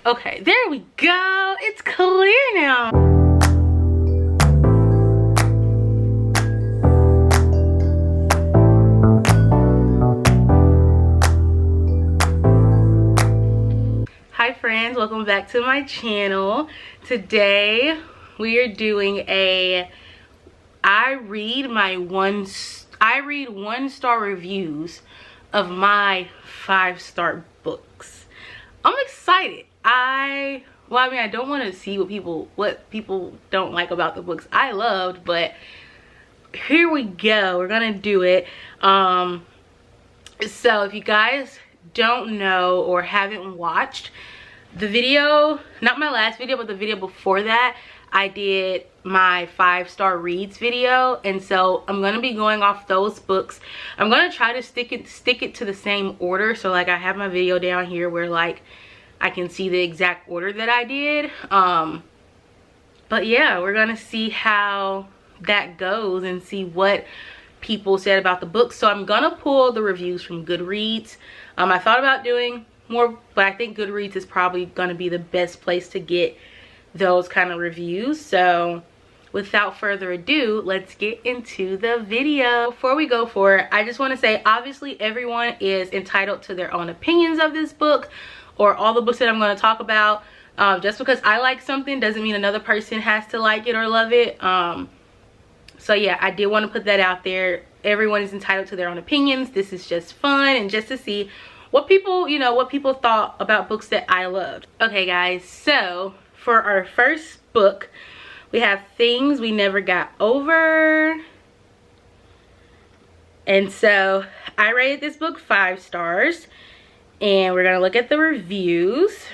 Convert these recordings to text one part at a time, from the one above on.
Okay, there we go. It's clear now. Hi friends, welcome back to my channel. Today we are doing a I read 1-star reviews of my 5-star books. I'm excited. I don't want to see what people don't like about the books I loved, but here we go. We're gonna do it. So if you guys don't know or haven't watched the video, not my last video but the video before that, I did my 5-star reads video, and so I'm gonna be going off those books. I'm gonna try to stick it to the same order, so like I have my video down here where like I can see the exact order that I did. But yeah, we're gonna see how that goes and see what people said about the book. So I'm gonna pull the reviews from Goodreads. I thought about doing more, but I think Goodreads is probably gonna be the best place to get those kind of reviews. So without further ado, let's get into the video. Before we go for it, I just want to say, obviously everyone is entitled to their own opinions of this book or all the books that I'm going to talk about. Just because I like something doesn't mean another person has to like it or love it. So yeah, I did want to put that out there. Everyone is entitled to their own opinions. This is just fun and just to see what people, what people thought about books that I loved. Okay guys, so for our first book, we have Things We Never Got Over. And so I rated this book 5 stars. And we're going to look at the reviews.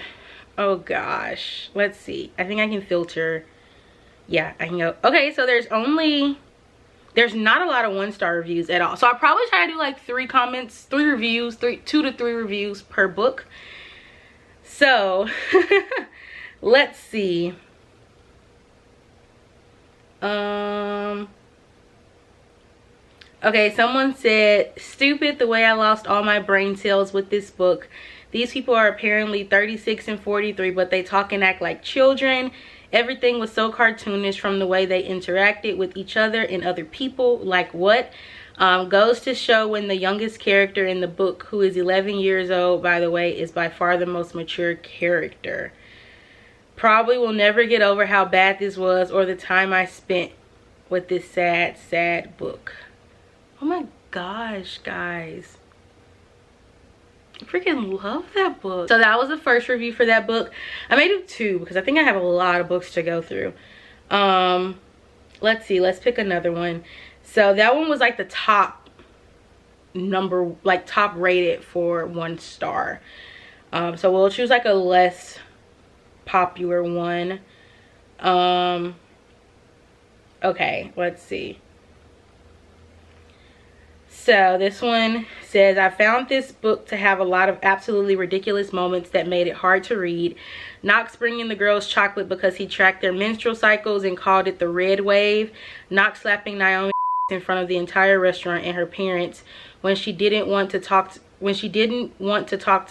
Oh gosh. Let's see. I think I can filter. Yeah, I can go. Okay, so there's not a lot of 1-star reviews at all. So I'll probably try to do like 3 comments, 3 reviews, 2 to 3 reviews per book. So let's see. Okay, someone said, stupid the way I lost all my brain cells with this book. These people are apparently 36 and 43, but they talk and act like children. Everything was so cartoonish, from the way they interacted with each other and other people. Like what? Goes to show when the youngest character in the book, who is 11 years old, by the way, is by far the most mature character. Probably will never get over how bad this was or the time I spent with this sad, sad book. Oh my gosh, guys. I freaking love that book. So that was the first review for that book. I may do 2 because I think I have a lot of books to go through. Let's see. Let's pick another one. So that one was like the top number, like top rated for 1 star. So we'll choose like a less popular one. Okay, let's see. So this one says, I found this book to have a lot of absolutely ridiculous moments that made it hard to read. Knox bringing the girls chocolate because he tracked their menstrual cycles and called it the red wave. Knox slapping Naomi in front of the entire restaurant and her parents when she didn't want to talk to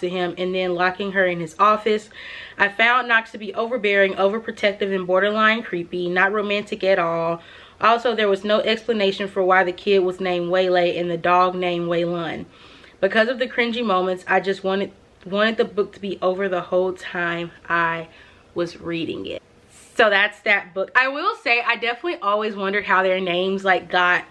him, and then locking her in his office. I found Knox to be overbearing, overprotective, and borderline creepy, not romantic at all. Also, there was no explanation for why the kid was named Waylay and the dog named Waylon. Because of the cringy moments, I just wanted the book to be over the whole time I was reading it. So that's that book. I will say, I definitely always wondered how their names like got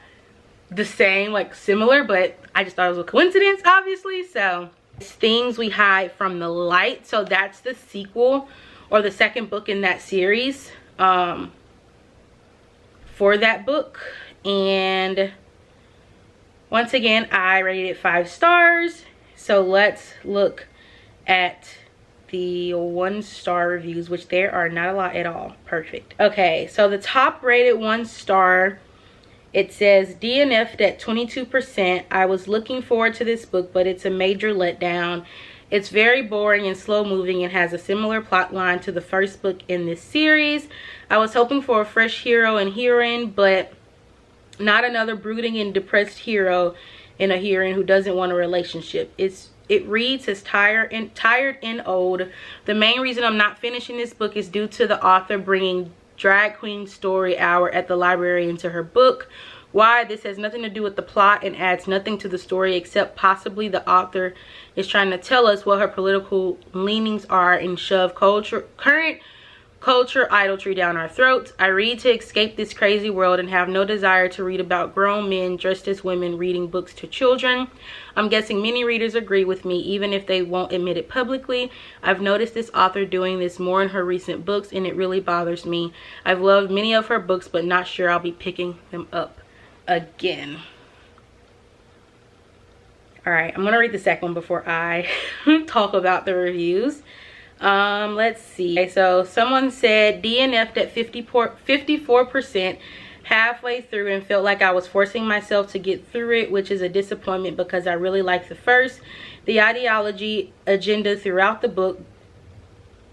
the same, like similar, but I just thought it was a coincidence, obviously. So it's Things We Hide from the Light. So that's the sequel or the second book in that series. For that book, and once again I rated it 5 stars. So let's look at the 1-star reviews, which there are not a lot at all. Perfect. Okay, so the top rated 1 star, it says DNF'd at 22%. I was looking forward to this book, but it's a major letdown. It's very boring and slow moving and has a similar plot line to the first book in this series. I was hoping for a fresh hero and heroine, but not another brooding and depressed hero and a heroine who doesn't want a relationship. It reads as tired and old. The main reason I'm not finishing this book is due to the author bringing drag queen story hour at the library into her book. Why? This has nothing to do with the plot and adds nothing to the story, except possibly the author is trying to tell us what her political leanings are and shove current culture idolatry down our throats. I read to escape this crazy world and have no desire to read about grown men dressed as women reading books to children. I'm guessing many readers agree with me, even if they won't admit it publicly. I've noticed this author doing this more in her recent books, and it really bothers me. I've loved many of her books, but not sure I'll be picking them up again. All right, I'm gonna read the second one before I talk about the reviews. Let's see. Okay, so someone said DNF'd at 54% halfway through and felt like I was forcing myself to get through it, which is a disappointment because I really liked the first. The ideology agenda throughout the book,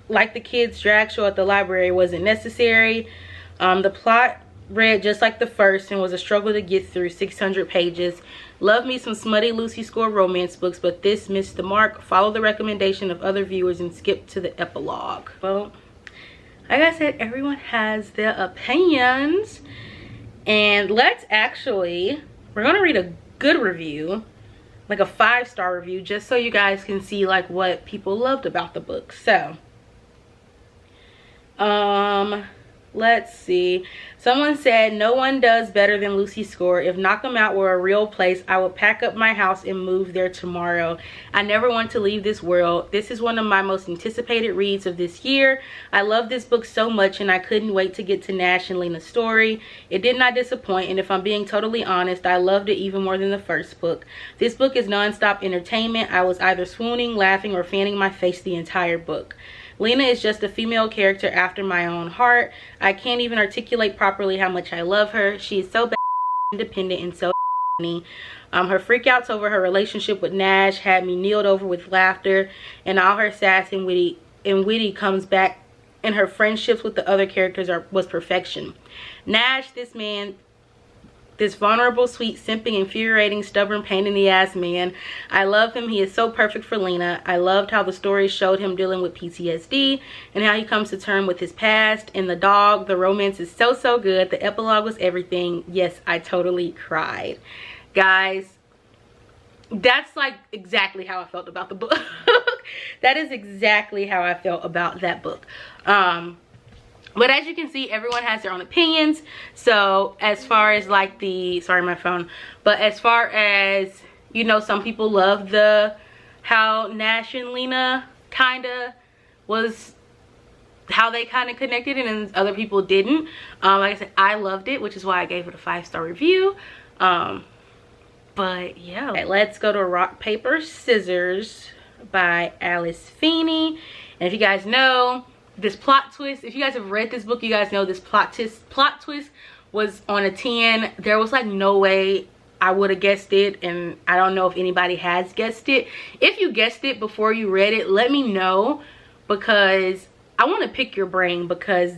like the kids drag show at the library, wasn't necessary. The plot read just like the first and was a struggle to get through 600 pages. Love me some smutty Lucy Score romance books, but this missed the mark. Follow the recommendation of other viewers and skip to the epilogue. Well, like I said, everyone has their opinions, and we're gonna read a good review, like a 5-star review, just so you guys can see like what people loved about the book. So let's see. Someone said, no one does better than Lucy Score. If Knock 'Em Out were a real place, I would pack up my house and move there tomorrow. I never want to leave this world. This is one of my most anticipated reads of this year. I love this book so much, and I couldn't wait to get to Nash and Lena's story. It did not disappoint, and if I'm being totally honest, I loved it even more than the first book. This book is non-stop entertainment. I was either swooning, laughing, or fanning my face the entire book. Lena is just a female character after my own heart. I can't even articulate properly how much I love her. She is so independent and so funny. Her freakouts over her relationship with Nash had me kneeled over with laughter, and all her sass and witty comes back, and her friendships with the other characters was perfection. Nash, this vulnerable, sweet, simping, infuriating, stubborn, pain in the ass man. I love him. He is so perfect for Lena. I loved how the story showed him dealing with PTSD and how he comes to terms with his past. And the dog, the romance is so good. The epilogue was everything. Yes, I totally cried. Guys, that's like exactly how I felt about the book. That is exactly how I felt about that book. But as you can see, everyone has their own opinions. So as far as like sorry, my phone. But as far as, you know, some people love how Nash and Lena how they kind of connected, and then other people didn't. Like I said, I loved it, which is why I gave it a 5-star review. But yeah, okay, let's go to Rock, Paper, Scissors by Alice Feeney. And if you guys know, this plot twist, if you guys have read this book, you guys know this plot twist was on a 10. There was like no way I would have guessed it, and I don't know if anybody has guessed it. If you guessed it before you read it, let me know, because I want to pick your brain, because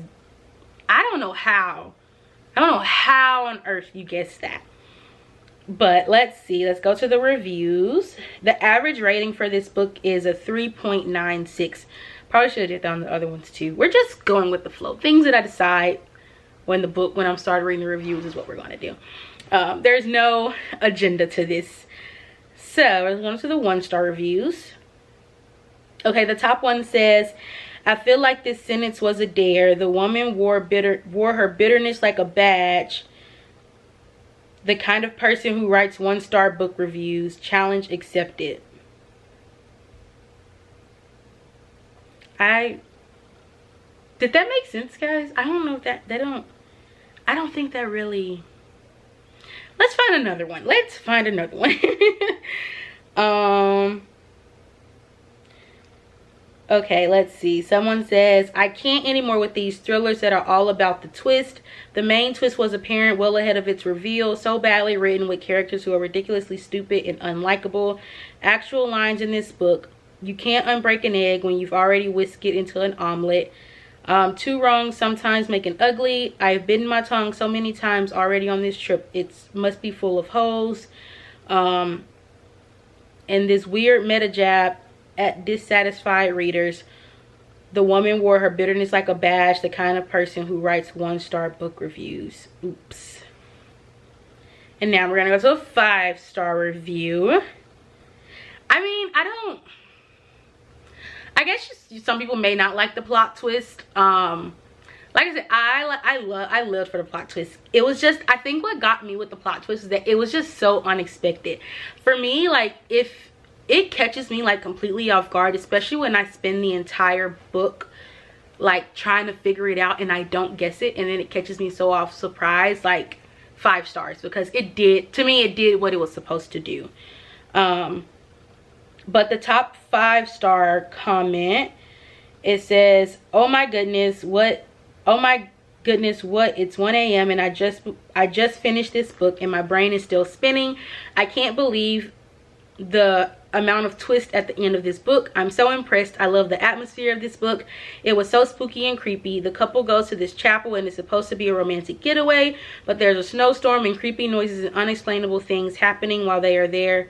I don't know how on earth you guessed that. But let's see, let's go to the reviews. The average rating for this book is a 3.96. Probably should have did that on the other ones too. We're just going with the flow. Things that I decide when I'm starting reading the reviews is what we're going to do. There's no agenda to this. So we're going to the 1-star reviews. Okay, the top one says, I feel like this sentence was a dare. The woman wore her bitterness like a badge. The kind of person who writes 1-star book reviews. Challenge accepted. Did that make sense, guys? I don't know if I don't think that really. Let's find another one. Okay, let's see. Someone says, I can't anymore with these thrillers that are all about the twist. The main twist was apparent well ahead of its reveal. So badly written, with characters who are ridiculously stupid and unlikable. Actual lines in this book. You can't unbreak an egg when you've already whisked it into an omelet. Two wrongs sometimes make an ugly. I've bitten my tongue so many times already on this trip. It must be full of holes. and this weird meta jab at dissatisfied readers. The woman wore her bitterness like a badge, the kind of person who writes 1-star book reviews. Oops. And now we're gonna go to a 5-star review. I mean, I guess just some people may not like the plot twist. Like I said, I lived for the plot twist. It was just, I think what got me with the plot twist is that it was just so unexpected. For me, like, if it catches me like completely off guard, especially when I spend the entire book like trying to figure it out and I don't guess it, and then it catches me so off surprise, like 5 stars, because it did, to me, it did what it was supposed to do. But the top 5-star comment, it says, oh my goodness, what, it's 1 a.m. and I just finished this book and my brain is still spinning. I can't believe the amount of twist at the end of this book. I'm so impressed. I love the atmosphere of this book. It was so spooky and creepy. The couple goes to this chapel and it's supposed to be a romantic getaway, but there's a snowstorm and creepy noises and unexplainable things happening while they are there.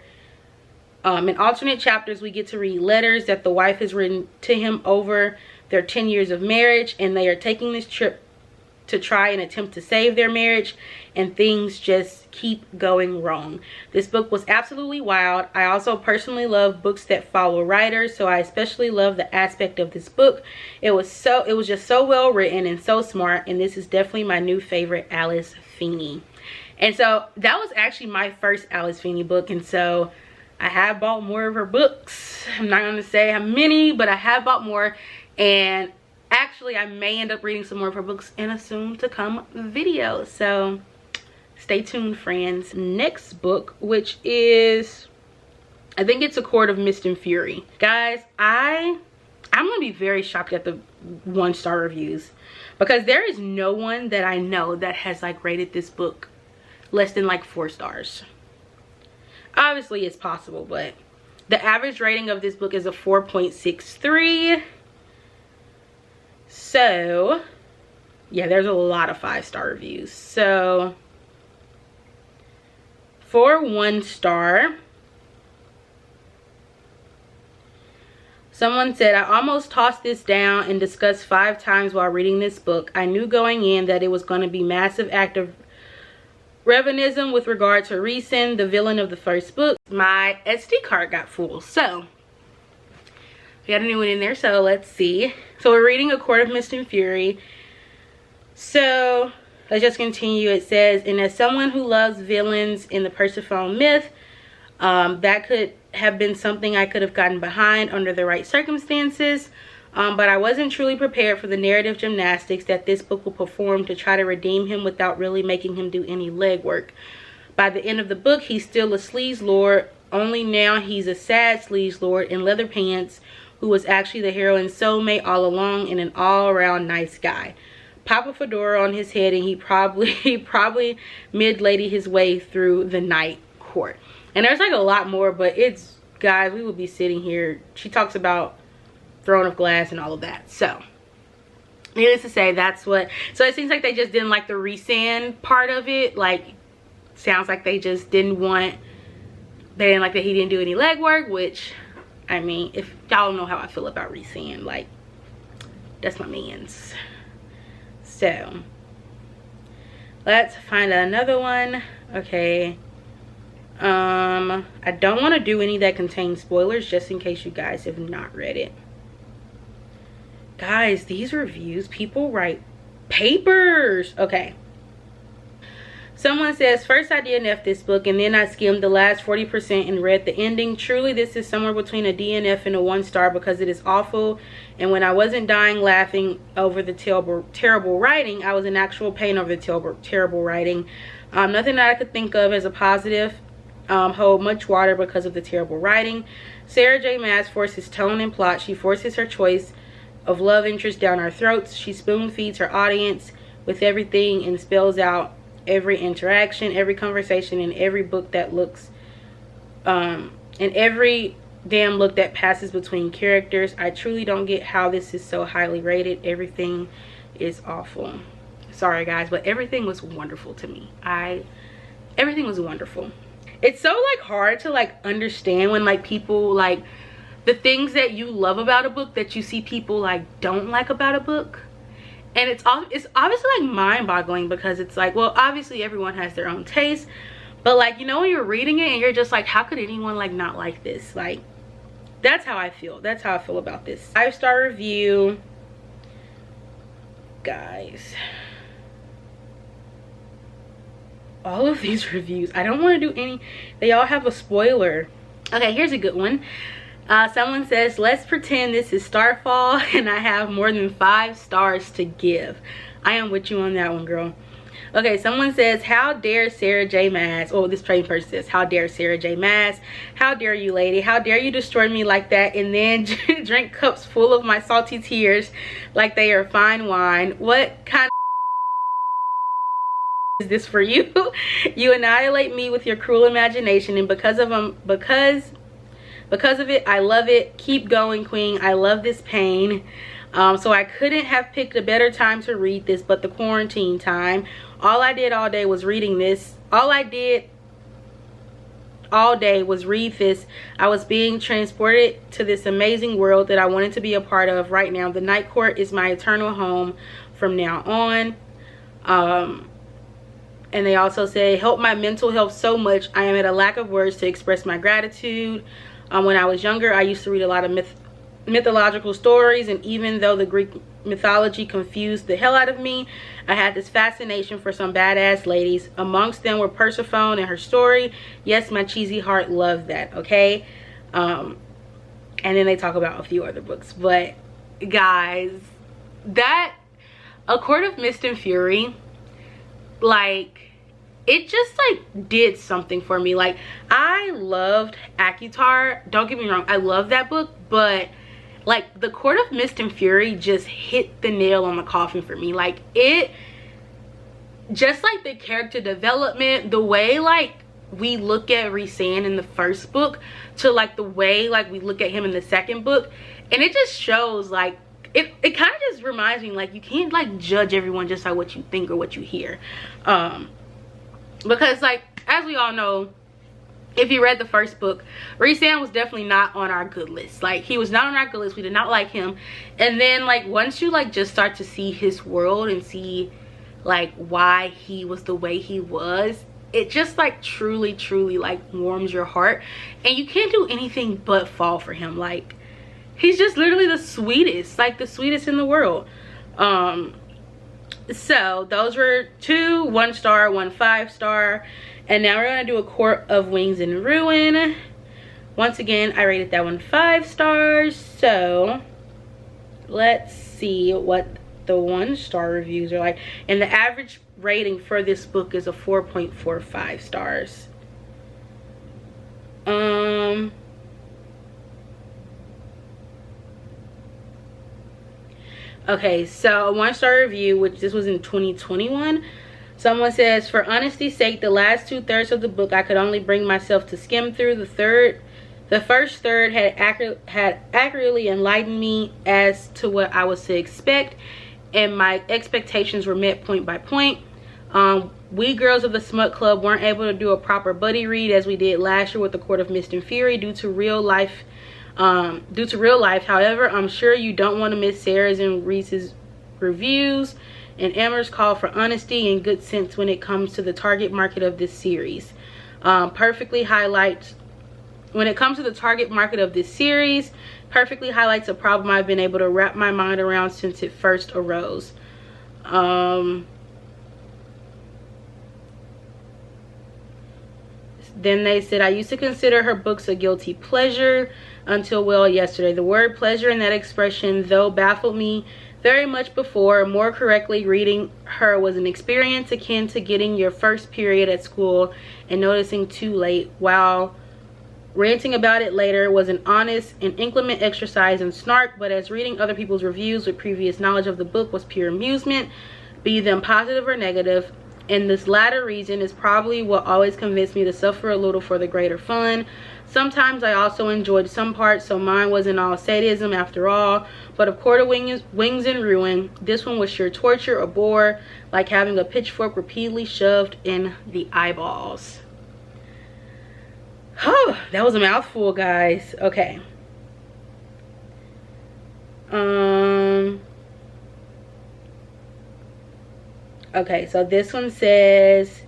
In alternate chapters, we get to read letters that the wife has written to him over their 10 years of marriage, and they are taking this trip to try and attempt to save their marriage, and things just keep going wrong. This book was absolutely wild. I also personally love books that follow writers, so I especially love the aspect of this book. It was just so well written and so smart, and this is definitely my new favorite Alice Feeney. And so that was actually my first Alice Feeney book, and so I have bought more of her books. I'm not going to say how many, but I have bought more. And actually, I may end up reading some more of her books in a soon to come video. So stay tuned, friends. Next book, which is, I think it's A Court of Mist and Fury. Guys, I'm going to be very shocked at the 1-star reviews, because there is no one that I know that has like rated this book less than like 4 stars. Obviously it's possible, but the average rating of this book is a 4.63. So yeah, there's a lot of 5-star reviews. So for 1 star, someone said, I almost tossed this down and discussed 5 times while reading this book. I knew going in that it was going to be massive act of revisionism with regard to Rhysand, the villain of the first book. My SD card got full, so we got a new one in there, so let's see. So we're reading A Court of Mist and Fury. So let's just continue. It says, and as someone who loves villains in the Persephone myth, that could have been something I could have gotten behind under the right circumstances. But I wasn't truly prepared for the narrative gymnastics that this book will perform to try to redeem him without really making him do any legwork. By the end of the book, he's still a sleaze lord, only now he's a sad sleaze lord in leather pants who was actually the heroine's soulmate all along and an all-around nice guy. Pop a fedora on his head and he probably mid-lady his way through the night court. And there's like a lot more, but it's, guys, we will be sitting here. She talks about Throne of Glass and all of that. So needless to say, that's what, so it seems like they just didn't like the Rhysand part of it. Like, sounds like they just didn't like that he didn't do any legwork, which, I mean, if y'all know how I feel about Rhysand, like, that's my man's. So let's find another one. Okay, I don't want to do any that contain spoilers, just in case you guys have not read it. Guys, these reviews, people write papers. Okay. Someone says, first I DNF'd this book and then I skimmed the last 40% and read the ending. Truly, this is somewhere between a DNF and a 1 star because it is awful. And when I wasn't dying laughing over the terrible writing, I was in actual pain over the terrible writing. Nothing that I could think of as a positive hold much water because of the terrible writing. Sarah J. Maas forces tone and plot. She forces her choice of love interest down our throats. She spoon feeds her audience with everything and spells out every interaction, every conversation, and every book that looks and every damn look that passes between characters. I truly don't get how this is so highly rated. Everything is awful. Sorry guys, but everything was wonderful to me. Everything was wonderful. it's so like hard to like understand when like people like the things that you love about a book that you see people like don't like about a book. And it's obviously like mind-boggling, because it's like, well, obviously everyone has their own taste, but like, you know, when you're reading it and you're just like, how could anyone like not like this? Like, that's how I feel. That's how I feel about this 5-star review, guys. All of these reviews, I don't want to do any, they all have a spoiler. Okay, here's a good one. Someone says, let's pretend this is Starfall and I have more than 5 stars to give. I am with you on that one, girl. Okay, someone says, how dare Sarah J. Maas. Oh, this trading person says, how dare Sarah J. Maas. How dare you, lady. How dare you destroy me like that and then drink cups full of my salty tears like they are fine wine. What kind of is this for you? You annihilate me with your cruel imagination, and because of it, I love it. Keep going, queen. I love this pain. So I couldn't have picked a better time to read this but the quarantine time. All I did all day was reading this. All I did all day was read this. I was being transported to this amazing world that I wanted to be a part of right now. The Night Court is my eternal home from now on. And they also say, help my mental health so much. I am at a lack of words to express my gratitude. When I was younger, I used to read a lot of mythological stories, and even though the Greek mythology confused the hell out of me, I had this fascination for some badass ladies. Amongst them were Persephone and her story. Yes, my cheesy heart loved that. Okay. And then they talk about a few other books, but guys, that A Court of Mist and Fury, like, it just like did something for me. Like, I loved Akitar, don't get me wrong, I love that book, but like The Court of Mist and Fury just hit the nail on the coffin for me. Like, it just like the character development, the way like we look at Rhysand in the first book to like the way like we look at him in the second book, and it just shows like it kind of just reminds me like you can't like judge everyone just by what you think or what you hear. Because like, as we all know, if you read the first book, Rhysand was definitely not on our good list. Like, he was not on our good list. We did not like him. And then like once you like just start to see his world and see like why he was the way he was, it just like truly like warms your heart, and you can't do anything but fall for him. Like, he's just literally the sweetest, like the sweetest in the world. So those were 2 1-star, 1 5-star, and now we're gonna do A Court of Wings and Ruin. Once again, I rated that one 5 stars. So let's see what the 1-star reviews are like, and the average rating for this book is a 4.45 stars. Okay, so a 1-star review, which this was in 2021. Someone says, for honesty's sake, the last 2/3 of the book I could only bring myself to skim through. The first third had accurately enlightened me as to what I was to expect, and my expectations were met point by point. We girls of the Smut Club weren't able to do a proper buddy read as we did last year with The Court of Mist and Fury due to real life. However, I'm sure you don't want to miss Sarah's and Reese's reviews and Emma's call for honesty and good sense when it comes to the target market of this series. Perfectly highlights a problem I've been able to wrap my mind around since it first arose. Then they said, I used to consider her books a guilty pleasure until, well, yesterday. The word pleasure in that expression, though, baffled me very much before. More correctly, reading her was an experience akin to getting your first period at school and noticing too late, while ranting about it later was an honest and inclement exercise in snark. But as reading other people's reviews with previous knowledge of the book was pure amusement, be them positive or negative, and this latter reason is probably what always convinced me to suffer a little for the greater fun. Sometimes I also enjoyed some parts, so mine wasn't all sadism after all. But of Court of Wings and Ruin, this one was sheer torture, a bore, like having a pitchfork repeatedly shoved in the eyeballs. Oh, that was a mouthful, guys. Okay. Okay, so this one says,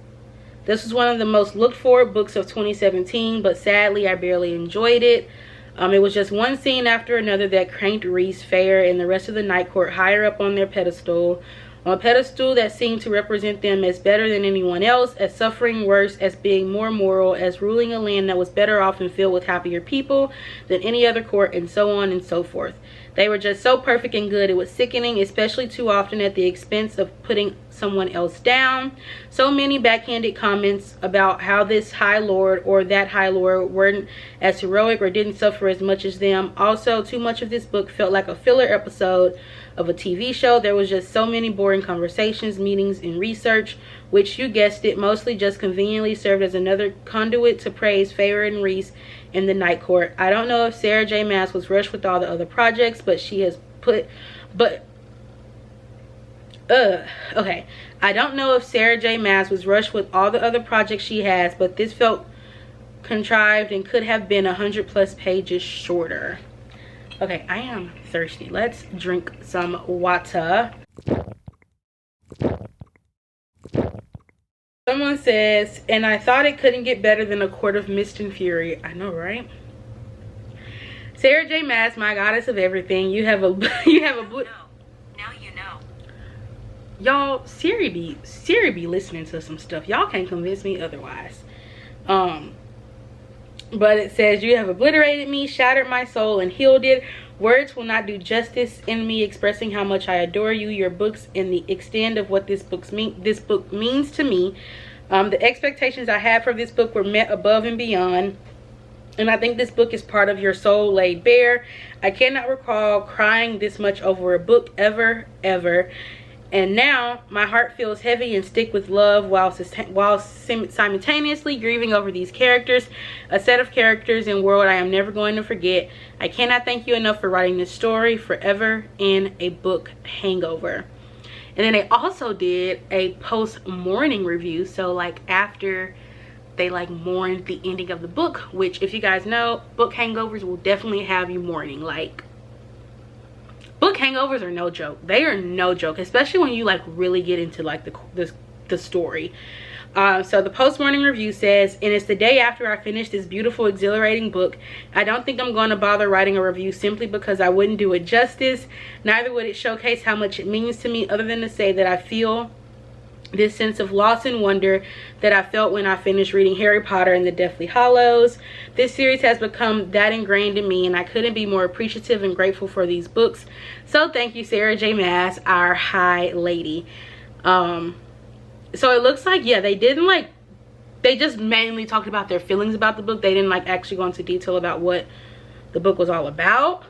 this was one of the most looked for books of 2017, but sadly I barely enjoyed it. It was just one scene after another that cranked Reese, Fair, and the rest of the Night Court higher up on their pedestal. On a pedestal that seemed to represent them as better than anyone else, as suffering worse, as being more moral, as ruling a land that was better off and filled with happier people than any other court, and so on and so forth. They were just so perfect and good. It was sickening, especially too often at the expense of putting someone else down. So many backhanded comments about how this High Lord or that High Lord weren't as heroic or didn't suffer as much as them. Also, too much of this book felt like a filler episode of a TV show. There was just so many boring conversations, meetings, and research, which, you guessed it, mostly just conveniently served as another conduit to praise Feyre and Reese in the Night Court. I don't know if Sarah J. Maas was rushed with all the other projects, but she has put, okay. I don't know if Sarah J. Maas was rushed with all the other projects she has, but this felt contrived and could have been 100+ pages shorter. Okay, I am thirsty. Let's drink some water. Someone says, and I thought it couldn't get better than A Court of Mist and Fury. I know, right? Sarah J. Maas, my goddess of everything. You have a blue. Now you know. Y'all, Siri be listening to some stuff. Y'all can't convince me otherwise. But it says, you have obliterated me, shattered my soul, and healed it. Words will not do justice in me expressing how much I adore you, your books, and the extent of what this book means to me. The expectations I had for this book were met above and beyond. And I think this book is part of your soul laid bare. I cannot recall crying this much over a book ever. And now my heart feels heavy and sick with love while simultaneously grieving over these characters, a set of characters and world I am never going to forget. I cannot thank you enough for writing this story forever in a book hangover. And then they also did a post-mourning review. So like after they like mourned the ending of the book, which if you guys know, book hangovers will definitely have you mourning. Like, book hangovers are no joke. They are no joke, especially when you like really get into like the story. So the post-morning review says, and it's the day after I finished this beautiful, exhilarating book. I don't think I'm going to bother writing a review simply because I wouldn't do it justice. Neither would it showcase how much it means to me, other than to say that I feel this sense of loss and wonder that I felt when I finished reading Harry Potter and the Deathly Hallows. This series has become that ingrained in me, and I couldn't be more appreciative and grateful for these books. So thank you, Sarah J. Maas, our high lady. So it looks like, yeah, they just mainly talked about their feelings about the book. They didn't like actually go into detail about what the book was all about.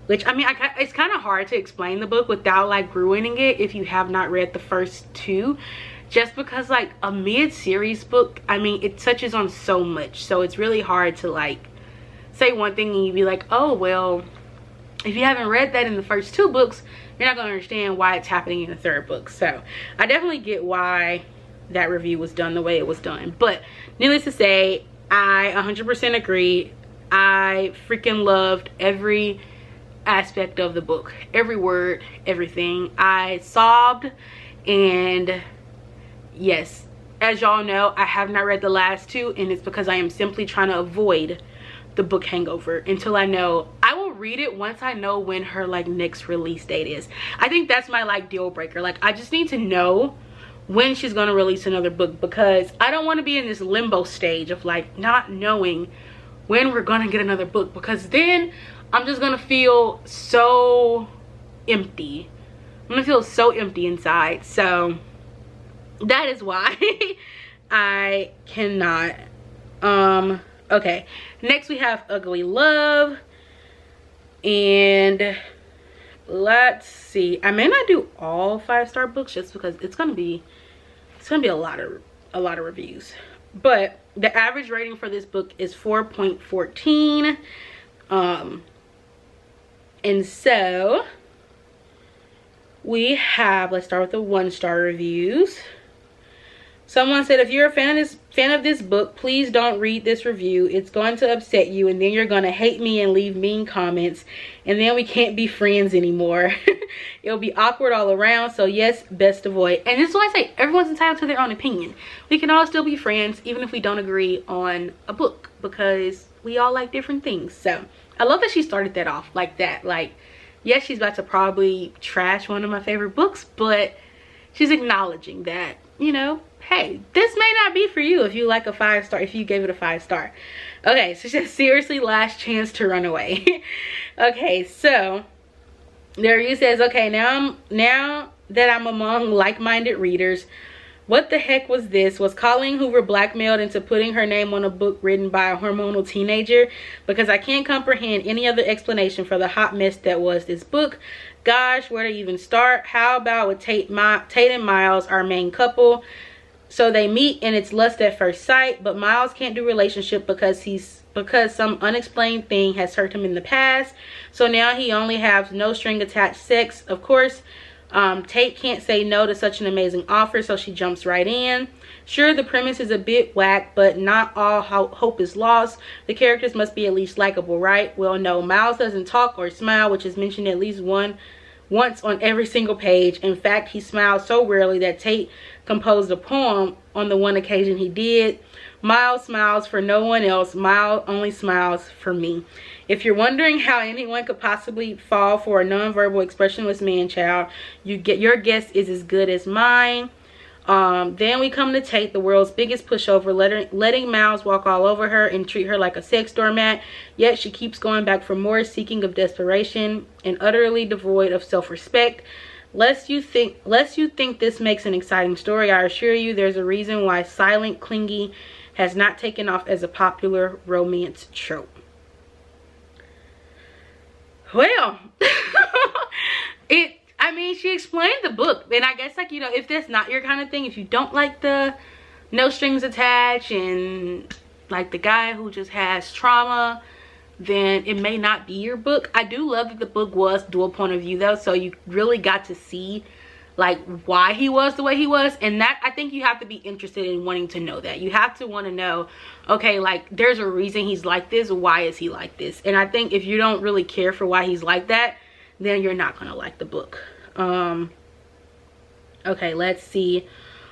Which, I mean, it's kind of hard to explain the book without like ruining it if you have not read the first two, just because like a mid-series book, I mean, it touches on so much, so it's really hard to like say one thing and you be like, oh well, if you haven't read that in the first two books, you're not going to understand why it's happening in the third book. So I definitely get why that review was done the way it was done. But needless to say, I 100% agree. I freaking loved every aspect of the book, every word, everything. I sobbed, and yes, as y'all know, I have not read the last two, and it's because I am simply trying to avoid the book hangover until I know. I will read it once I know when her like next release date is. I think that's my like deal breaker. Like, I just need to know when she's going to release another book, because I don't want to be in this limbo stage of like not knowing when we're going to get another book, because then I'm just gonna feel so empty. I'm gonna feel so empty inside. So that is why I cannot. Okay, next we have Ugly Love, and let's see, I may not do all 5-star books just because it's gonna be a lot of reviews, but the average rating for this book is 4.14. And so we have, let's start with the 1-star reviews. Someone said, if you're a fan of this book, please don't read this review. It's going to upset you, and then you're going to hate me and leave mean comments, and then we can't be friends anymore. It'll be awkward all around, so yes, best avoid. And this is why I say everyone's entitled to their own opinion. We can all still be friends even if we don't agree on a book, because we all like different things. So I love that she started that off like that. Like, yes, she's about to probably trash one of my favorite books, but she's acknowledging that, you know, hey, this may not be for you if you like a 5-star, if you gave it a 5-star. Okay, so she says, seriously, last chance to run away. Okay, so the review says, okay, now that I'm among like-minded readers, what the heck was this? Was Colleen Hoover blackmailed into putting her name on a book written by a hormonal teenager? Because I can't comprehend any other explanation for the hot mess that was this book. Gosh, where to even start? How about with Tate and Miles, our main couple? So they meet and it's lust at first sight, but Miles can't do relationship because some unexplained thing has hurt him in the past. So now he only has no string attached sex. Of course, Tate can't say no to such an amazing offer, so she jumps right in. Sure, the premise is a bit whack, but not all hope is lost. The characters must be at least likable, right? Well, no, Miles doesn't talk or smile, which is mentioned at least once on every single page. In fact, he smiles so rarely that Tate composed a poem on the one occasion he did. Miles smiles for no one else. Miles only smiles for me. If you're wondering how anyone could possibly fall for a nonverbal expressionless man-child, your guess is as good as mine. Then we come to Tate, the world's biggest pushover, letting Miles walk all over her and treat her like a sex doormat. Yet she keeps going back for more, seeking of desperation and utterly devoid of self-respect. Lest you think this makes an exciting story, I assure you there's a reason why silent clingy has not taken off as a popular romance trope. Well, I mean, she explained the book, and I guess, like, you know, if that's not your kind of thing, if you don't like the no strings attached and like the guy who just has trauma, then it may not be your book. I do love that the book was dual point of view though, so you really got to see like why he was the way he was, and that, I think you have to be interested in wanting to know that. You have to want to know, okay, like there's a reason he's like this, why is he like this? And I think if you don't really care for why he's like that, then you're not gonna like the book. Okay, let's see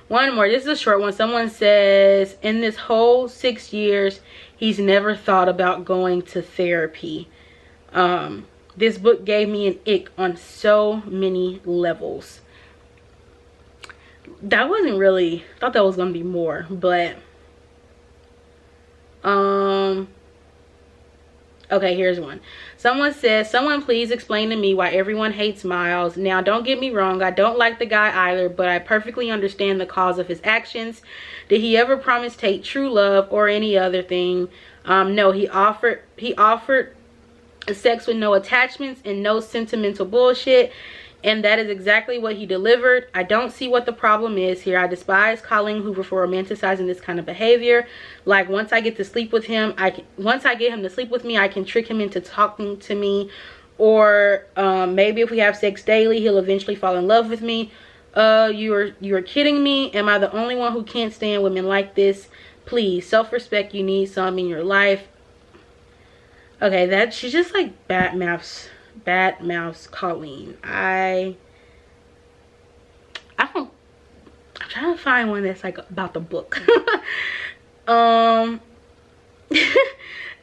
one more. This is a short one. Someone says, in this whole 6 years he's never thought about going to therapy. This book gave me an ick on so many levels. That wasn't really, I thought that was gonna be more, but okay, here's one. Someone says, someone please explain to me why everyone hates Miles. Now, don't get me wrong, I don't like the guy either, but I perfectly understand the cause of his actions. Did he ever promise Tate true love or any other thing? No, he offered sex with no attachments and no sentimental bullshit, and that is exactly what he delivered. I don't see what the problem is here. I despise Colleen Hoover for romanticizing this kind of behavior. Like, once I get to sleep with him, once I get him to sleep with me, I can trick him into talking to me, or maybe if we have sex daily, he'll eventually fall in love with me. You are kidding me? Am I the only one who can't stand women like this? Please, self-respect, you need some in your life. Okay, that she's just like bad mouths Colleen. I'm trying to find one that's like about the book.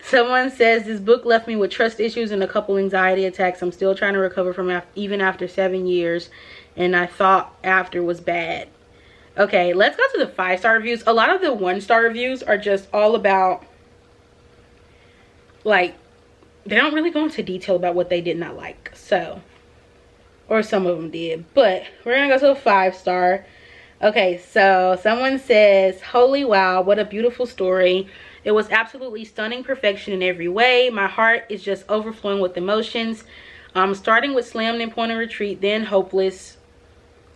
Someone says, this book left me with trust issues and a couple anxiety attacks. I'm still trying to recover from even after 7 years, and I thought after was bad. Okay, let's go to the 5-star reviews. A lot of the 1-star reviews are just all about, like, they don't really go into detail about what they did not like. So, or some of them did, but we're gonna go to a 5-star. Okay, so someone says, holy wow, what a beautiful story. It was absolutely stunning perfection in every way. My heart is just overflowing with emotions. Starting with slammed in point of retreat, then hopeless,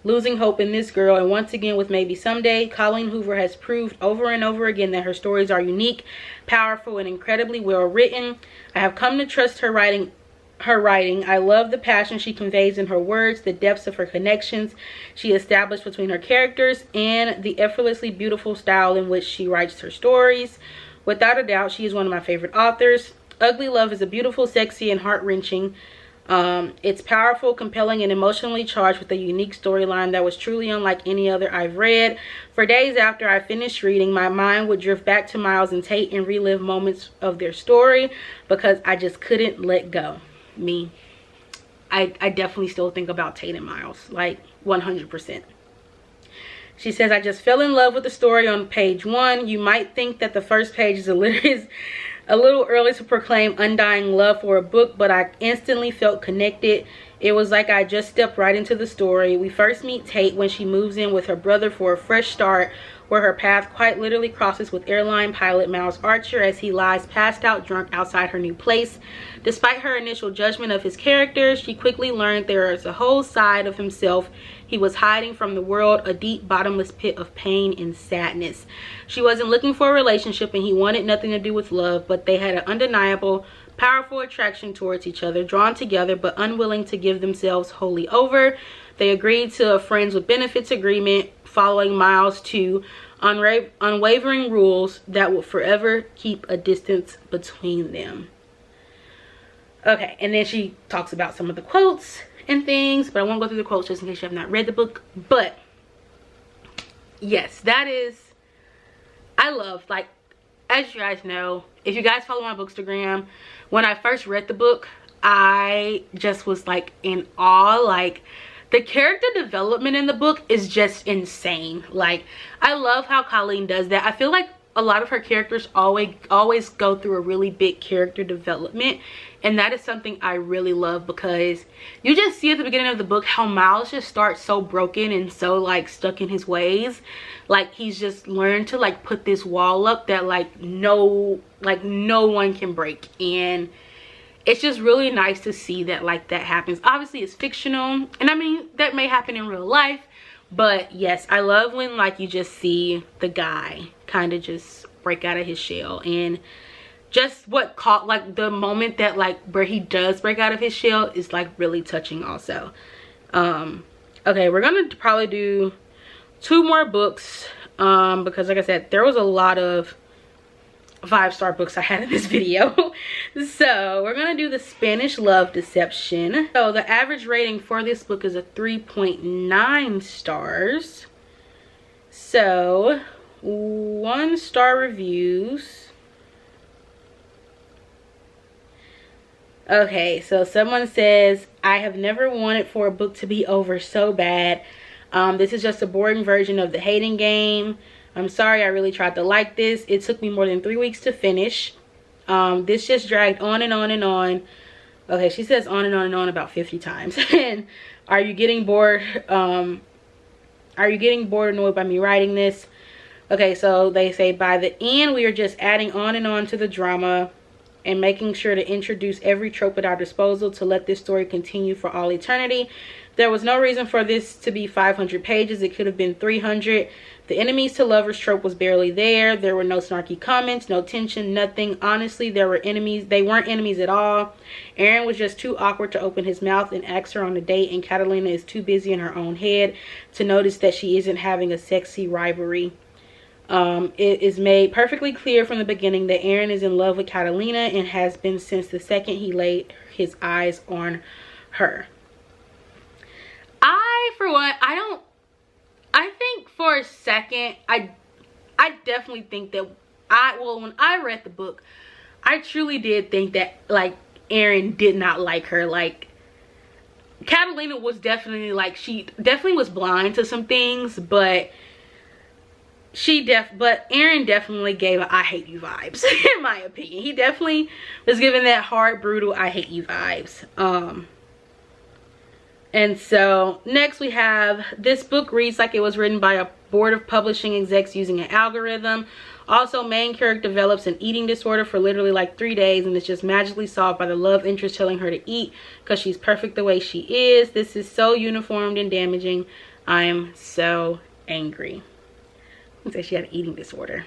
losing hope in this girl, and once again with maybe someday. Colleen Hoover has proved over and over again that her stories are unique, powerful, and incredibly well written. I have come to trust her writing her writing. I love the passion she conveys in her words, the depths of her connections she established between her characters, and the effortlessly beautiful style in which she writes her stories. Without a doubt, she is one of my favorite authors. Ugly Love is a beautiful, sexy, and heart-wrenching. It's powerful, compelling, and emotionally charged with a unique storyline that was truly unlike any other I've read. For days after I finished reading, my mind would drift back to Miles and Tate and relive moments of their story because I just couldn't let go. Me, I definitely still think about Tate and Miles, like 100%. She says, I just fell in love with the story on page 1. You might think that the first page is a little early to proclaim undying love for a book, but I instantly felt connected. It was like I just stepped right into the story. We first meet Tate when she moves in with her brother for a fresh start, where her path quite literally crosses with airline pilot Miles Archer as he lies passed out drunk outside her new place. Despite her initial judgment of his character, she quickly learned there is a whole side of himself he was hiding from the world, a deep bottomless pit of pain and sadness. She wasn't looking for a relationship and he wanted nothing to do with love, but they had an undeniable, powerful attraction towards each other, drawn together but unwilling to give themselves wholly over. They agreed to a friends with benefits agreement, following Miles to unwavering rules that will forever keep a distance between them. Okay, and then she talks about some of the quotes and things, but I won't go through the quotes just in case you have not read the book. But yes, that is, I love, like, as you guys know, if you guys follow my Bookstagram, when I first read the book, I just was like in awe. Like, the character development in the book is just insane. Like, I love how Colleen does that. I feel like a lot of her characters always go through a really big character development, and that is something I really love, because you just see at the beginning of the book how Miles just starts so broken and so like stuck in his ways. Like, he's just learned to like put this wall up that like no one can break, and it's just really nice to see that like that happens. Obviously it's fictional, and I mean that may happen in real life, but yes, I love when like you just see the guy kind of just break out of his shell, and just what caught like the moment that like where he does break out of his shell is like really touching also. Okay, we're gonna probably do 2 more books because like I said, there was a lot of 5-star books I had in this video. So we're gonna do the Spanish Love Deception. So the average rating for this book is a 3.9 stars. So 1-star reviews. Okay, so someone says, I have never wanted for a book to be over so bad. This is just a boring version of The Hating Game. I'm sorry, I really tried to like this. It took me more than 3 weeks to finish. This just dragged on and on and on. Okay, she says on and on and on about 50 times. And are you getting bored? Are you getting bored, annoyed by me writing this? Okay, so they say by the end, we are just adding on and on to the drama and making sure to introduce every trope at our disposal to let this story continue for all eternity. There was no reason for this to be 500 pages. It could have been 300. The enemies to lovers trope was barely there. There were no snarky comments, no tension, nothing. Honestly, there were enemies. They weren't enemies at all. Aaron was just too awkward to open his mouth and ask her on a date, and Catalina is too busy in her own head to notice that she isn't having a sexy rivalry. It is made perfectly clear from the beginning that Aaron is in love with Catalina and has been since the second he laid his eyes on her. For one, I think for a second, I definitely think that when I read the book, I truly did think that like Aaron did not like her. Like, Catalina was definitely like, she definitely was blind to some things, but Aaron definitely gave a I hate you vibes, in my opinion. He definitely was giving that hard, brutal I hate you vibes. And so next we have, this book reads like it was written by a board of publishing execs using an algorithm. Also, main character develops an eating disorder for literally like 3 days, and it's just magically solved by the love interest telling her to eat because she's perfect the way she is. This is so uniformed and damaging. I am so angry. I say she had an eating disorder.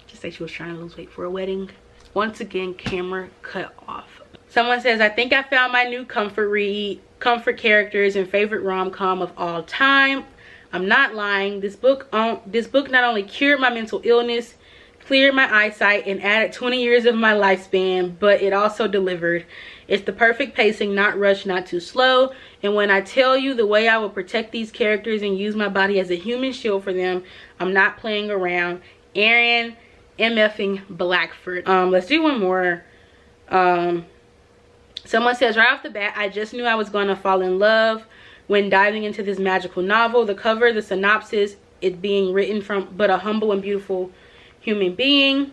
Just say she was trying to lose weight for a wedding. Once again, camera cut off. Someone says, I think I found my new comfort characters and favorite rom-com of all time. I'm not lying. This book not only cured my mental illness, cleared my eyesight, and added 20 years of my lifespan, but it also delivered. It's the perfect pacing, not rushed, not too slow. And when I tell you the way I will protect these characters and use my body as a human shield for them, I'm not playing around. Erin MFing Blackford. Let's do one more. Someone says, right off the bat, I just knew I was going to fall in love when diving into this magical novel. The cover, the synopsis, it being written from but a humble and beautiful human being.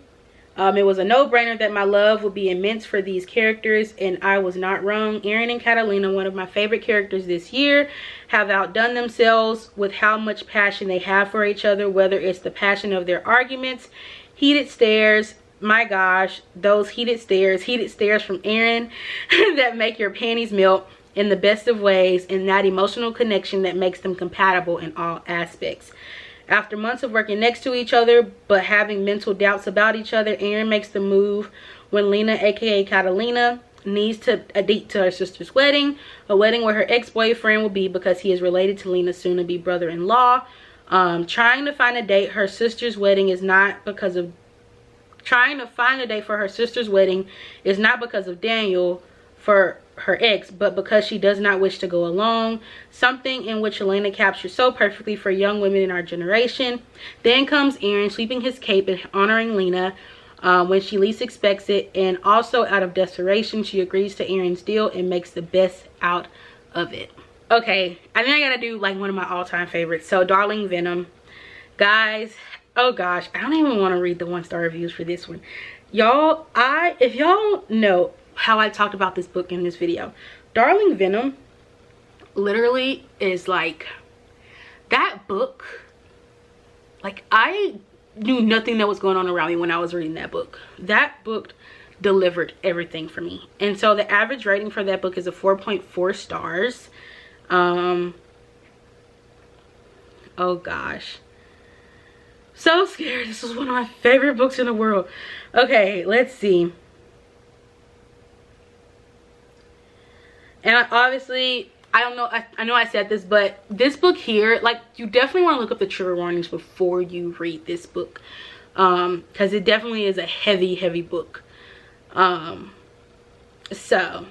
It was a no-brainer that my love would be immense for these characters, and I was not wrong. Erin and Catalina, one of my favorite characters this year, have outdone themselves with how much passion they have for each other, whether it's the passion of their arguments, heated stares. My gosh, those heated stares from Erin that make your panties melt in the best of ways, and that emotional connection that makes them compatible in all aspects. After months of working next to each other but having mental doubts about each other, Erin makes the move when Lena, aka Catalina, needs to a date to her sister's wedding, a wedding where her ex-boyfriend will be because he is related to Lena's soon-to-be brother-in-law. Trying to find a date for her sister's wedding is not because of Daniel, for her ex, but because she does not wish to go alone, something in which Elena captures so perfectly for young women in our generation. Then comes Erin sweeping his cape and honoring Lena when she least expects it, and also out of desperation she agrees to Erin's deal and makes the best out of it. Okay, I think I gotta do like one of my all-time favorites. So Darling Venom, guys, oh gosh, I don't even want to read the 1-star reviews for this one, y'all. If y'all know how I talked about this book in this video, Darling Venom literally is like that book. Like, I knew nothing that was going on around me when I was reading that book. That book delivered everything for me. And so the average rating for that book is a 4.4 stars. Oh gosh, so scared. This is one of my favorite books in the world. Okay, let's see. And I don't know, I know I said this, but this book here, like, you definitely want to look up the trigger warnings before you read this book, because it definitely is a heavy book. So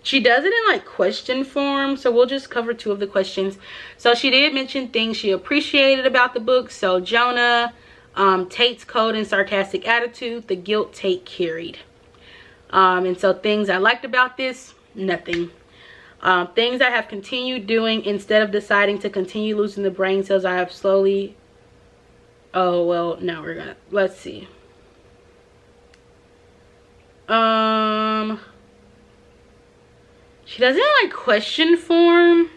she does it in like question form, so we'll just cover 2 of the questions. So she did mention things she appreciated about the book. So Jonah, Tate's cold and sarcastic attitude, the guilt Tate carried. And so things I liked about this, nothing. Things I have continued doing instead of deciding to continue losing the brain cells I have slowly. Oh well, no, let's see. She does it in like question form.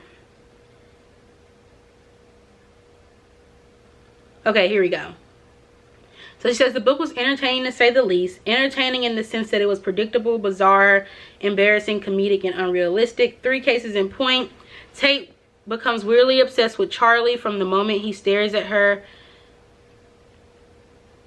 Okay, here we go. So she says the book was entertaining to say the least. Entertaining in the sense that it was predictable, bizarre, embarrassing, comedic, and unrealistic. 3 cases in point. Tate becomes weirdly obsessed with Charlie from the moment he stares at her.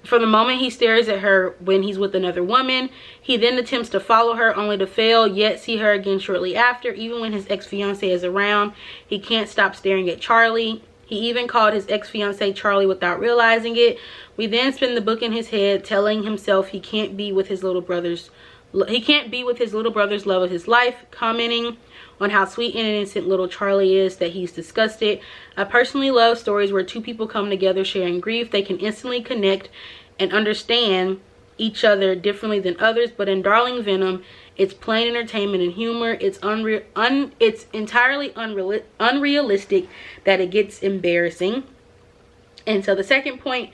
When he's with another woman. He then attempts to follow her only to fail, yet see her again shortly after. Even when his ex-fiancée is around, he can't stop staring at Charlie. He even called his ex-fiancée Charlie without realizing it. We then spin the book in his head, telling himself he can't be with his little brother's love of his life, commenting on how sweet and innocent little Charlie is, that he's disgusted. I personally love stories where 2 people come together sharing grief. They can instantly connect and understand each other differently than others, but in Darling Venom, it's plain entertainment and humor. It's entirely unrealistic that it gets embarrassing. And so the second point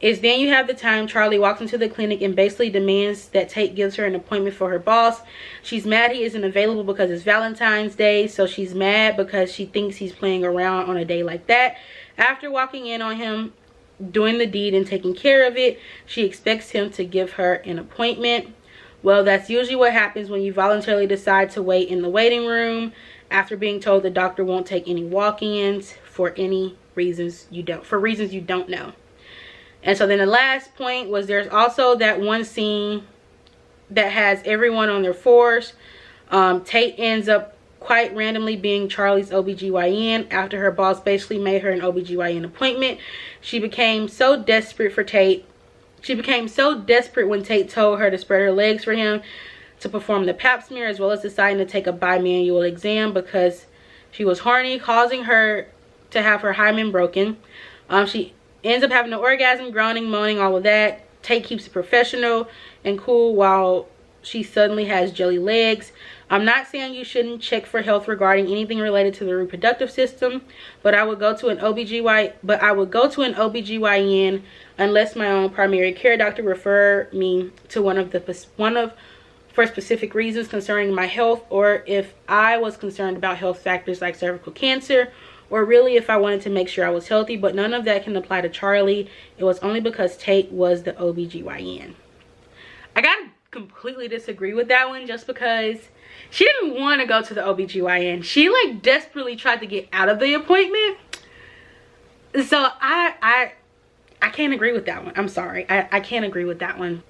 is, then you have the time Charlie walks into the clinic and basically demands that Tate gives her an appointment for her boss. She's mad he isn't available because it's Valentine's Day, so she's mad because she thinks he's playing around on a day like that. After walking in on him doing the deed and taking care of it, she expects him to give her an appointment. Well, that's usually what happens when you voluntarily decide to wait in the waiting room after being told the doctor won't take any walk-ins for reasons you don't know. And so then the last point was, there's also that one scene that has everyone on their fours. Tate ends up quite randomly being Charlie's OBGYN after her boss basically made her an OBGYN appointment. She became so desperate for Tate. She became so desperate when Tate told her to spread her legs for him to perform the pap smear, as well as deciding to take a bimanual exam because she was horny, causing her to have her hymen broken. She ends up having an orgasm, groaning, moaning, all of that. Tate keeps it professional and cool while she suddenly has jelly legs. I'm not saying you shouldn't check for health regarding anything related to the reproductive system, but I would go to an OBGYN unless my own primary care doctor referred me to for specific reasons concerning my health, or if I was concerned about health factors like cervical cancer, or really if I wanted to make sure I was healthy. But none of that can apply to Charlie. It was only because Tate was the OBGYN. I gotta completely disagree with that one, just because she didn't want to go to the OBGYN. She like desperately tried to get out of the appointment. So I can't agree with that one. I'm sorry. I can't agree with that one.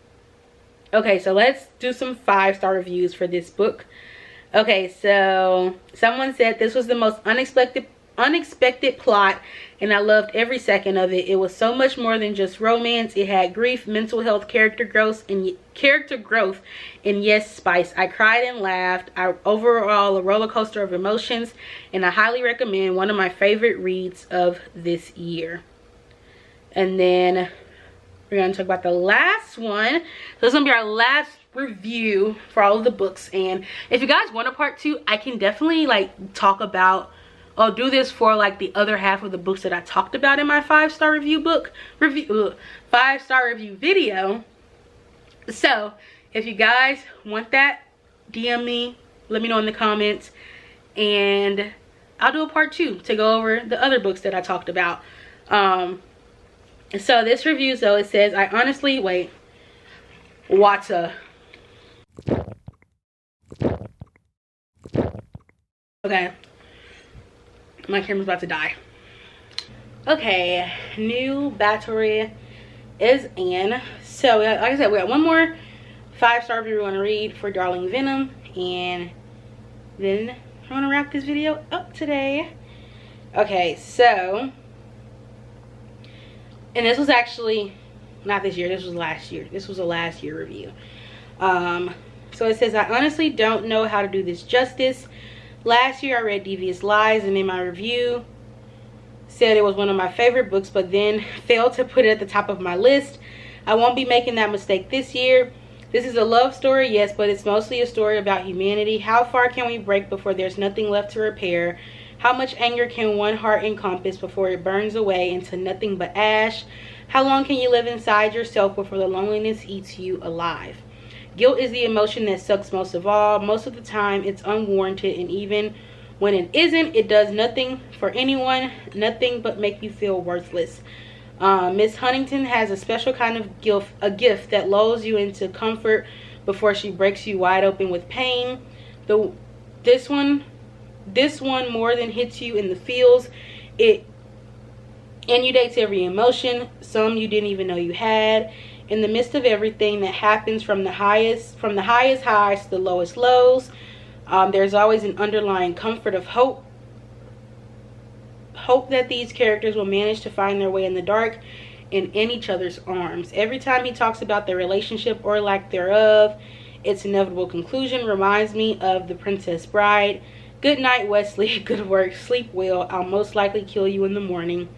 Okay, so let's do some 5-star reviews for this book. Okay, so someone said this was the most unexpected plot, and I loved every second of it. It was so much more than just romance. It had grief, mental health, character growth, and yes, spice. I cried and laughed. Overall, a roller coaster of emotions, and I highly recommend. One of my favorite reads of this year. And then we're going to talk about the last one. So this is going to be our last review for all of the books. And if you guys want a part 2, I can definitely like talk about, I'll do this for like the other half of the books that I talked about in my 5-star review 5-star review video. So if you guys want that, DM me, let me know in the comments, and I'll do a part 2 to go over the other books that I talked about. So this review, so it says, I honestly, wait, Wata. Okay, my camera's about to die. Okay, new battery is in. So like I said, we got one more 5-star review we want to read for Darling Venom, and then I want to wrap this video up today. Okay, so, and this was actually not this year, this was last year. This was a last year review. So it says, I honestly don't know how to do this justice. Last year I read Devious Lies, and in my review said it was one of my favorite books, but then failed to put it at the top of my list. I won't be making that mistake this year. This is a love story, yes, but it's mostly a story about humanity. How far can we break before there's nothing left to repair? How much anger can one heart encompass before it burns away into nothing but ash? How long can you live inside yourself before the loneliness eats you alive? Guilt is the emotion that sucks most of all. Most of the time, it's unwarranted, and even when it isn't, it does nothing for anyone, nothing but make you feel worthless. Miss Huntington has a special kind of gift that lulls you into comfort before she breaks you wide open with pain. This one more than hits you in the feels. It inundates every emotion, some you didn't even know you had. In the midst of everything that happens, from the highest highs to the lowest lows, there's always an underlying comfort of hope that these characters will manage to find their way in the dark and in each other's arms. Every time he talks about their relationship or lack thereof, its inevitable conclusion reminds me of The Princess Bride. Good night, Wesley. Good work. Sleep well. I'll most likely kill you in the morning.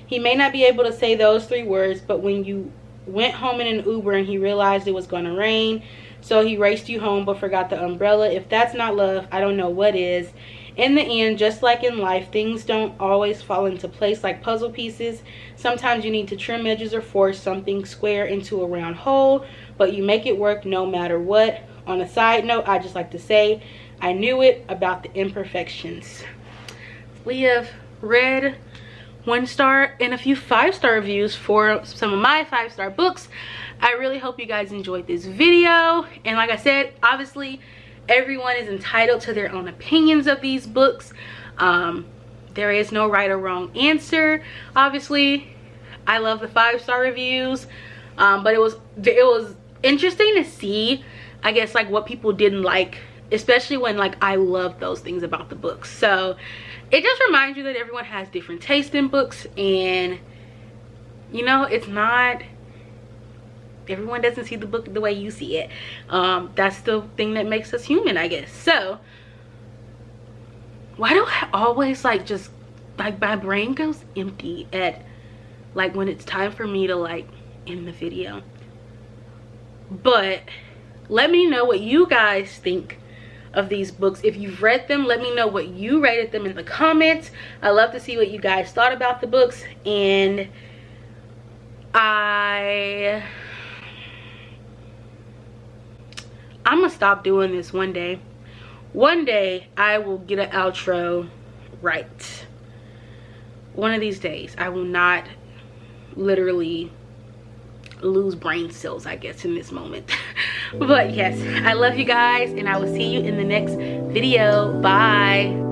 He may not be able to say those 3 words, but when you went home in an Uber and he realized it was going to rain, so he raced you home but forgot the umbrella. If that's not love, I don't know what is. In the end, just like in life, things don't always fall into place like puzzle pieces. Sometimes you need to trim edges or force something square into a round hole, but you make it work no matter what. On a side note, I just like to say, I knew it about the imperfections. We have read 1-star and a few 5-star reviews for some of my 5-star books. I really hope you guys enjoyed this video, and like I said, obviously everyone is entitled to their own opinions of these books. There is no right or wrong answer. Obviously I love the 5-star reviews, but it was interesting to see I guess like what people didn't like, especially when like I love those things about the books. So it just reminds you that everyone has different taste in books, and you know, it's not, everyone doesn't see the book the way you see it. That's the thing that makes us human, I guess. So why do I always like just like my brain goes empty at like when it's time for me to like end the video? But let me know what you guys think of these books. If you've read them, let me know what you rated them in the comments. I love to see what you guys thought about the books, and I'm gonna stop doing this one day. One day I will get an outro right. One of these days I will not literally lose brain cells, I guess, in this moment. But yes, I love you guys, and I will see you in the next video. Bye.